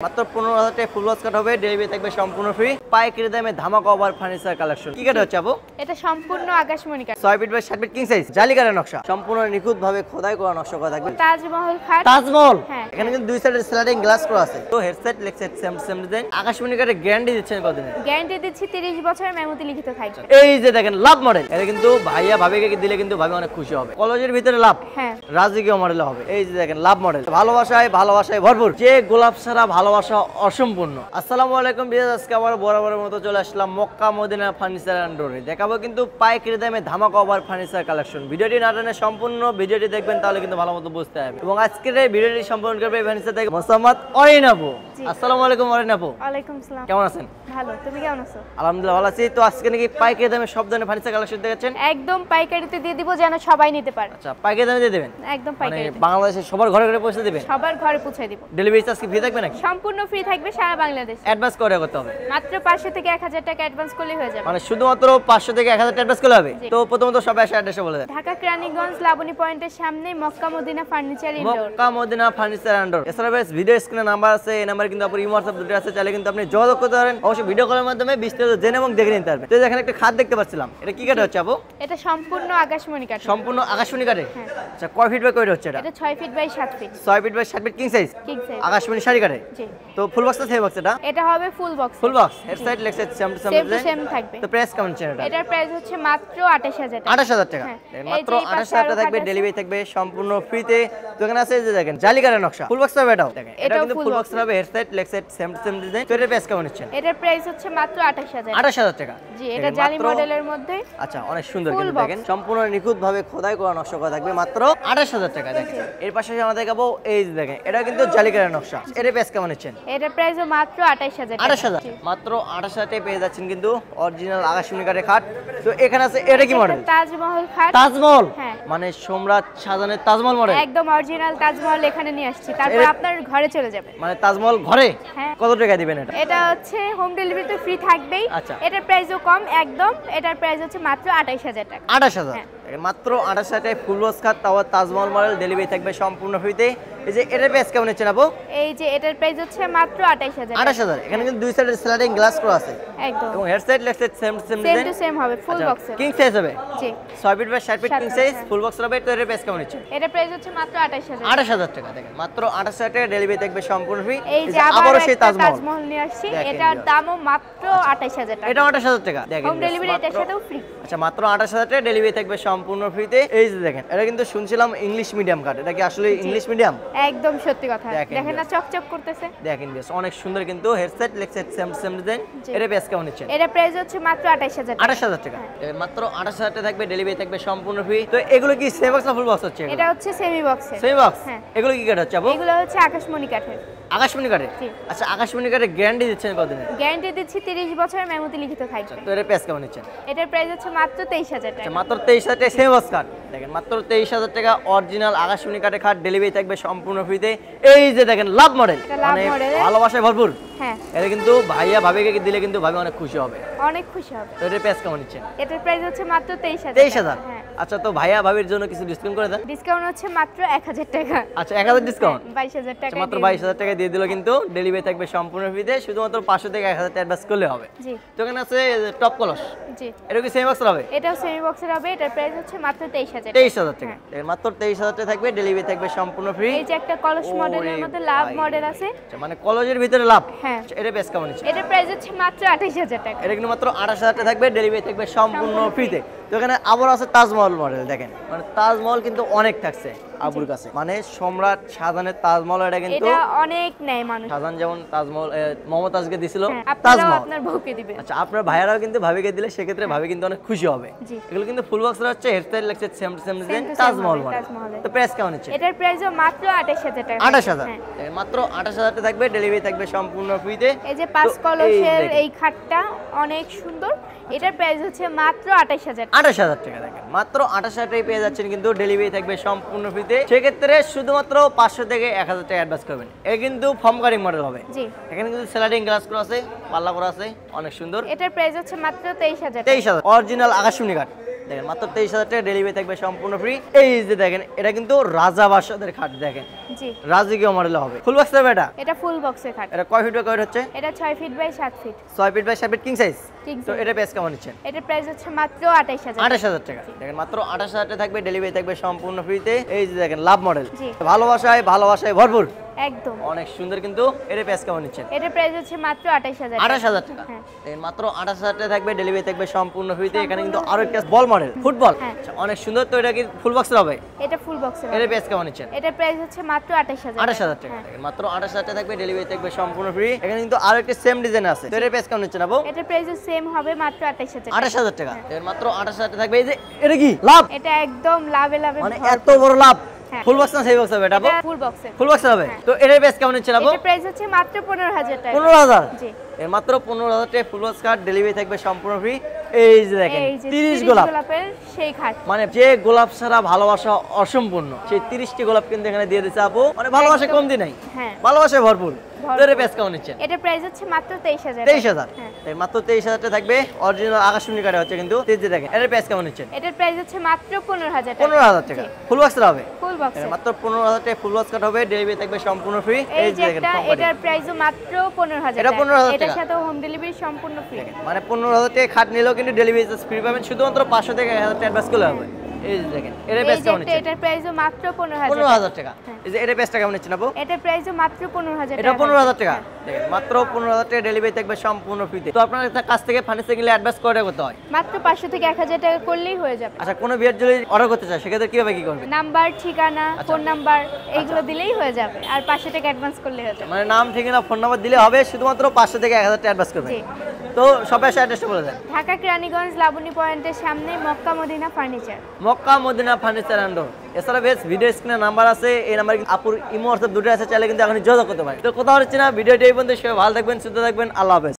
মাত্র 15,000 টাকায় ফুল ওয়াশ কাট হবে, ডেলিভারি থাকবে সম্পূর্ণ ফ্রি। পাইকারি দামে ধামাকা অফার ফার্নিচার কালেকশন। কি কাটা হচ্ছে আপু? এটা সম্পূর্ণ আকাশমণি কাঠ, 6 feet by 7 feet king size, জালিকারের নকশা, সম্পূর্ণ নিখুঁত ভাবে খোদাই করা নকশা করা থাকবে। তাজমহল খাট, তাজমহল। হ্যাঁ, এখানে কিন্তু দুই সাইডে স্লাইডিং গ্লাস করা আছে। তো হেডসেট লেগসেট সেম ডিজাইন। আকাশমণি কাঠের গ্যারান্টি দিচ্ছেন কতদিনের? গ্যারান্টি দিচ্ছি 30 বছরের মেমোতে লিখিত থাকবে। এই যে দেখেন লাভ মডেল, এটা কিন্তু ভাইয়া ভাবিকে দিলে কিন্তু ভাবি অনেক খুশি হবে। কলেজের ভিতরে লাভ, হ্যাঁ, রাজকীয় মডেল হবে। এই যে দেখেন লাভ মডেল, ভালোবাসায় ভরপুর, যে গোলাপ ছাড়া ভালোবাসা অসম্পূর্ণ। আসসালামু আলাইকুম বিয়াজ, আজকে আবার বরাবরের মতো চলে আসলাম মক্কা মদিনা ফার্নিচার এন্ড ডোরে। দেখাবো কিন্তু পাইকারি দামে ধামাকা অফার ফার্নিচার কালেকশন। ভিডিওটি না টেনে সম্পূর্ণ ভিডিওটি দেখবেন, তাহলে কিন্তু ভালো মতো বুঝতে হবে। এবং আজকের এই ভিডিওটি সম্পূর্ণ করবে ফার্নিচার থেকে মোসাম্মদ অরিন আপু। আসসালামু আলাইকুম অরিন আপু। ওয়ালাইকুম আসসালাম। কেমন আছেন? ভালো, তুমি কেমন আছো? আলহামদুলিল্লাহ ভালো আছি। তো আজকে নাকি পাইকারি দামে সব ধরনের ফার্নিচার কালেকশন দেখাচ্ছেন? একদম পাইকারিতে দিয়ে দিব, যেন সবাই নিতে পারে। আচ্ছা, পাইকারি দামে দিয়ে দেবেন? একদম মানে পাইকারিতে, বাংলাদেশে সবার ঘরে ঘরে পৌঁছে দিবেন? সবার ঘরে পৌঁছে দিব। ডেলিভারি চার্জ কি ফ্রি থাকবে নাকি? সম্পূর্ণ ফ্রি থাকবে সারা বাংলাদেশ। অ্যাডভান্স করে করতে হবে? মাত্র 500 থেকে 1000 টাকা অ্যাডভান্স করলে হয়ে যাবে। মানে শুধুমাত্র 500 থেকে 1000 টাকা অ্যাডভান্স করলে হবে? তো প্রথমত সবাই অ্যাড্রেসটা বলে দেন। ঢাকা কেরানীগঞ্জ লাবণী পয়েন্টের সামনে Mecca Medina furniture indoor. Mecca Medina furniture and door. এছাড়া বেশ ভিডিও স্ক্রিনে নাম্বার আছে, এই নাম্বারে কিন্তু আপনার ইমো হোয়াটসঅ্যাপ দুটো আছে, চাইলে কিন্তু আপনি যোগাযোগ করতে পারেন। অবশ্যই ভিডিও কলের মাধ্যমে বিস্তারিত জেনে এবং দেখে নিতে পারবেন। তো এখানে একটা খাট দেখতে পাচ্ছিলাম, এটা কি কাঠ হচ্ছে আপু? এটা সম্পূর্ণ আকাশমণি কাঠ। সম্পূর্ণ আকাশমণি কাঠে? হ্যাঁ। আচ্ছা, কয় ফিট বাই কয় হচ্ছে এটা? এটা 6 feet by 7 feet. 6 feet by 7 feet king size, king size, আকাশমণি শাড়ি কাঠে। জি। তো ফুল বক্স না সেমি বক্স এটা? এটা হবে full box. Full box, head side leg side same same থাকবে। তো প্রাইস কেমন আছে এটা? এটার প্রাইস হচ্ছে মাত্র 28000 টাকা। 28000 টাকা। মাত্র 28000 টাকা থাকবে, ডেলিভারি থাকবে সম্পূর্ণ ফ্রিতে। তো এখানে আছে যে দেখেন জালিকারের নকশা, ফুল বক্স হবে এটাও। দেখেন এটা কিন্তু ফুল বক্স হবে, head side leg side same design. তো এটার প্রাইস কেমন আছে? এটার প্রাইস হচ্ছে মাত্র 28000। 28000 টাকা। জি, এটা জালি মডেলের মধ্যে। আচ্ছা, অনেক সুন্দর কিন্তু দেখেন, সম্পূর্ণ নিখুঁত ভাবে খোদাই করা নকশা করা থাকবে, মাত্র 28000 টাকা। দেখেন এর পাশে আমরা দেখাবো, এই যে দেখেন এটা কিন্তু জালিকারের নকশা। এর প্রাইস কেমন আছে? এটার প্রাইসও মাত্র 28000 টাকা। 28000, মাত্র 28000 টাকায় পেয়ে যাচ্ছেন কিন্তু অরিজিনাল আকাশমণি কাঠের খাট। তো এখানে আছে এটা কি মডেল? তাজমহল খাট। তাজমহল, হ্যাঁ, মানে সম্রাট শাহজাহানের তাজমহল মডেল। একদম অরিজিনাল তাজমহল এখানে নিয়ে আসছি, তারপর আপনার ঘরে চলে যাবে। মানে তাজমহল ঘরে? হ্যাঁ। কত টাকা দিবেন এটা? এটা হচ্ছে হোম ডেলিভারি তো ফ্রি থাকবেই। আচ্ছা। এটার প্রাইসও কম একদম, এটার প্রাইস হচ্ছে মাত্র 28000 টাকা। 28000, হ্যাঁ। মাত্র 28000 টাকায় ফুল বক্স খাট, তাও তাজমহল মডেল, ডেলিভারি থাকবে সম্পূর্ণ ফ্রিতে। এই যে এটার প্রাইস কেমন হচ্ছে আপু? এই যে এটার প্রাইস হচ্ছে মাত্র 28000 টাকা। 28000। এখানে কিন্তু দুই সাইডে স্লাইডিং গ্লাস করা আছে, একদম এবং head side leg side same same design. Two same হবে, ফুল বক্সের। কিং সাইজ হবে? জি। 6 feet by 7 feet king size, হ্যাঁ। ফুল বক্স হবে। তো এর প্রাইস কেমন হচ্ছে? এটার প্রাইস হচ্ছে মাত্র 28000। 28000 টাকা। দেখেন মাত্র 28000 টাকা, ডেলিভারি থাকবে সম্পূর্ণ ফ্রি। এই যে আবারও সেই তাজমহল নিয়ে আসছি, এটার দামও মাত্র 28000 টাকা। এটা 28000 টাকা। দেখেন হোম ডেলিভারি এটার সাথেও ফ্রি। আচ্ছা, মাত্র 28000 টাকা, ডেলিভারি থাকবে সম্পূর্ণ ফ্রিতে। এই যে দেখেন এটা কিন্তু শুনছিলাম ইংলিশ মিডিয়াম কাট, এটা কি আসলে ইংলিশ মিডিয়াম? একদম সত্যি কথা। দেখেন না চকচক করতেছে। দেখেন বেশ অনেক সুন্দর কিন্তু, headset leg set same design. এর প্রাইস কেমন হচ্ছে? এর প্রাইস হচ্ছে মাত্র 28000 টাকা। 28000 টাকা। মাত্র 28000 টাকা থাকবে, ডেলিভারি থাকবে সম্পূর্ণ ফ্রি। তো এগুলো কি সেমি বক্স না ফুল বক্স হচ্ছে? এটা হচ্ছে সেমি বক্সে। Semi box. হ্যাঁ। এগুলো কি কাঠ হচ্ছে আপু? এগুলো হচ্ছে আকাশমণি কাঠের। আকাশমণি কাঠে? জি। আচ্ছা, আকাশমণি কাঠে গ্যারান্টি দিচ্ছেন কতদিনের? গ্যারান্টি দিচ্ছি 30 বছরের মেমোতে লিখিত থাকবে। তো এর প্রাইস কেমন হচ্ছে? এটার প্রাইস হচ্ছে মাত্র 23000 টাকা। আচ্ছা, মাত্র 23000 টাকা সেমি বক্স কাঠ। দেখেন মাত্র 23000 টাকা অরিজিনাল আকাশমণি কাঠের খাট, ডেলিভারি থাকবে সম্পূর্ণ ফ্রিতে। এই যে দেখেন লাভ মডেল, মানে ভালোবাসায় ভরপুর। হ্যাঁ, এটা কিন্তু ভাইয়া ভাবিকে দিলে কিন্তু ভাবি অনেক খুশি হবে। অনেক খুশি হবে। তো এটার প্রাইস কেমন হচ্ছে? এটার প্রাইস হচ্ছে মাত্র 23000। 23000। হ্যাঁ। আচ্ছা, তো ভাইয়া ভাবির জন্য কিছু ডিসকাউন্ট করে দেন। ডিসকাউন্ট হচ্ছে মাত্র 1000 টাকা। আচ্ছা, 1000 ডিসকাউন্ট? 22000 টাকা। মাত্র 22000 টাকা দিয়ে দিল কিন্তু, ডেলিভারি থাকবে সম্পূর্ণ ফ্রিতে। শুধুমাত্র 500 থেকে 1000 টাকা অ্যাডভান্স করলে হবে। জি। তো এখানে আছে টপ কলস। জি। এটা কি সেমি বক্স হবে? এটাও সেমি বক্সের হবে, এটার প্রাইস হচ্ছে মাত্র 23000। 23000 টাকা। মাত্র 23000 টাকা থাকবে, ডেলিভারি থাকবে সম্পূর্ণ ফ্রি। এই যে একটা কলস মডেলের মধ্যে লাভ মডেল আছে। আচ্ছা, মানে কলেজের ভিতরে লাভ। হ্যাঁ। এটা প্রাইস কেমন আছে? এটার প্রাইস হচ্ছে মাত্র 28000 টাকা। এটা কিন্তু মাত্র 28000 টাকা থাকবে, ডেলিভারি থাকবে সম্পূর্ণ ফ্রিতে। তো এখানে আবার আছে তাজমহল মডেল। দেখেন মানে তাজমহল কিন্তু অনেক থাকছে আবুর কাছে, মানে সম্রাট শাহজাহানের তাজমহল। এটা কিন্তু এটা অনেক নেয় মানুষ। শাহজাহান যেমন তাজমহল মমতাজকে দিছিল, তাজমহল আপনার বউকে দিবেন। আচ্ছা, আপনার ভাইয়ারাও কিন্তু ভাবিকে দিলে সেক্ষেত্রে ভাবি কিন্তু অনেক খুশি হবে। এগুলো কিন্তু ফুল বক্স হচ্ছে, হেডসেট লাগছে সেম ডিজাইন, তাজমহল মডেল। তো প্রাইস কেমন আছে? এটার প্রাইসও মাত্র 28000 টাকা। 28000। মাত্র 28000 টাকা থাকবে, ডেলিভারি থাকবে সম্পূর্ণ ফ্রিতে। এই যে 5 কলসের এই খাটটা অনেক সুন্দর, এটার প্রাইস হচ্ছে মাত্র 28000 টাকা। 28000 টাকা। দেখেন মাত্র 28000 টাকায় পেয়ে যাচ্ছেন কিন্তু, ডেলিভারি থাকবে সম্পূর্ণ ফ্রিতে। সেক্ষেত্রে শুধুমাত্র 500 থেকে 1000 টাকা অ্যাডভান্স করবেন। এটা কিন্তু ফর্ম কাটিং মডেল হবে। জি। এখানে কিন্তু স্লাইডিং গ্লাস করা আছে, পাল্লা করা আছে, অনেক সুন্দর। এটার প্রাইস হচ্ছে মাত্র 23000 টাকা। 23000 অরিজিনাল আকাশমণি কাঠ। দেখেন মাত্র 23000 টাকা, ডেলিভারি থাকবে সম্পূর্ণ ফ্রি। এই যে দেখেন এটা কিন্তু রাজা বাদশাদের খাট। দেখেন জি রাজকীয় মডেলে হবে। ফুল বক্স হবে এটা? এটা ফুল বক্সের খাট। এটা কয় ফিট বাই কয় ফিট হচ্ছে? এটা 6 feet by 7 feet. 6 feet by 7 feet king size. King তো size। এটা প্রাইস কেমন নিচ্ছেন? এটার প্রাইস হচ্ছে মাত্র 28000। 28000 টাকা। দেখেন মাত্র 28000 টাকা থাকবে, ডেলিভারি থাকবে সম্পূর্ণ ফ্রিতে। এই যে দেখেন লাভ মডেল, জি। ভালোবাসায় ভালোবাসায় ভরপুর, একদম অনেক সুন্দর। কিন্তু এর প্রাইস কেমন নিচ্ছেন? এটার প্রাইস হচ্ছে মাত্র 28000। 28000 টাকা। হ্যাঁ। দেখেন মাত্র 28000 টাকা থাকবে, ডেলিভারি থাকবে সম্পূর্ণ ফ্রিতে। এখানে কিন্তু আরো একটা বল মডেল ফুটবল, হ্যাঁ। আচ্ছা, অনেক সুন্দর। তো এটা কি ফুল বক্সের হবে? এটা ফুল বক্সের। এর প্রাইস কেমন নিচ্ছেন? এটার প্রাইস হচ্ছে মাত্র 28000। 28000 টাকা। দেখেন মাত্র 28000 টাকা থাকবে, ডেলিভারি থাকবে সম্পূর্ণ ফ্রি। এখানে কিন্তু আরো একটা সেম ডিজাইন আছে। তো এর প্রাইস কেমন নিচ্ছেন আপু? এটার প্রাইস সেম হবে মাত্র 28000। 28000 টাকা। দেখেন মাত্র 28000 টাকা থাকবে। এই যে এটা কি লাভ, এটা একদম লাভে লাভে মানে ভরপুর। এত বড় লাভ। হ্যাঁ। ফুল বক্স না সেই বক্স হবে এটা আপু? এটা ফুল বক্সের। ফুল বক্স হবে। হ্যাঁ। তো এর প্রাইস কেমন নিচ্ছেন আপু? এটার প্রাইস হচ্ছে মাত্র 15000 টাকা। 15000। জি এর মাত্র 15000 টাকা ফুল বক্স কার্ড, ডেলিভারি থাকবে সম্পূর্ণ ফ্রি। এই যে দেখেন এই যে 30 গোলাপ, গোলাপের সেই খাট। মানে যে গোলাপ ছাড়া ভালোবাসা অসম্পূর্ণ, সেই 30টি গোলাপ কিন্তু এখানে দিয়ে দিয়েছে আপু। মানে ভালোবাসা একদম। কমতি নাই, হ্যাঁ ভালোবাসা ভরপুর। ভরপুর। তো এর প্রাইস কেমন নিচ্ছেন? এটার প্রাইস হচ্ছে মাত্র 23000। 23000। হ্যাঁ। এই মাত্র 23000 টাকা থাকবে, অরিজিনাল আকাশমণি কাটে হচ্ছে কিন্তু। এই যে দেখেন এর প্রাইস কেমন নিচ্ছেন? এটার প্রাইস হচ্ছে মাত্র 15000 টাকা। 15000 টাকা। ফুল বক্স হবে? ফুল বক্সের। মাত্র 15000 টাকা ফুল বক্স কাট হবে, ডেলিভারি থাকবে সম্পূর্ণ ফ্রি। এই যে দেখেন একটা, কোম্পানি। এটার প্রাইসও মাত্র 15000 এটা 15000 এটার টাকা। সাথে হোম ডেলিভারি সম্পূর্ণ ফ্রি। মানে 15000 টাকা খাট নিলেও কিন্তু ডেলিভারি চার্জ ফ্রি পাবেন, শুধুমাত্র 500 থেকে 1000 টাকা অ্যাডভান্স করলে হবে। এই যে দেখেন এর এই প্রাইস যে কেমন একটা, নিচ্ছেন? এটার প্রাইসও মাত্র 15000 15000 টাকা। হ্যাঁ। এই যে এর প্রাইসটা কেমন নিচ্ছেন আপু? এটার প্রাইসও মাত্র 15000 এটা টাকা। 15000 টাকা। দেখেন মাত্র 15000 টাকা, ডেলিভারি থাকবে সম্পূর্ণ ফ্রিতে। তো আপনার কাছ থেকে ফার্নিচার কিনলে অ্যাডভান্স করে করতে হয়? মাত্র 500 থেকে 1000 টাকা করলেই হয়ে যাবে। আচ্ছা, কোনো বিয়ের যদি অর্ডার করতে চায় সেক্ষেত্রে কিভাবে কি করবে? নাম্বার, ঠিকানা, আচ্ছা। ফোন নাম্বার এইগুলো দিলেই হয়ে যাবে, আর 500 টাকা অ্যাডভান্স করলেই হয়ে যাবে। মানে নাম, ঠিকানা, ফোন নাম্বার দিলে হবে, শুধুমাত্র 500 থেকে 1000 টাকা অ্যাডভান্স করবে। জি। তো সবাই অ্যাড্রেসটা বলে দেন। ঢাকা কেরানীগঞ্জ লাবণী পয়েন্টের সামনে Mecca Medina furniture. Mecca Medina furniture and door. এছাড়া বেশ ভিডিও স্ক্রিনে নাম্বার আছে, এই নাম্বার আপুর ইমো হোয়াটসঅ্যাপ দুটো আছে, চাইলে কিন্তু এখন যোগাযোগ করতে পারে। তো কোথাও হচ্ছে না, ভিডিওটি এই পর্যন্ত। সবাই ভালো থাকবেন, সুস্থ থাকবেন, আল্লাহ হাফেজ।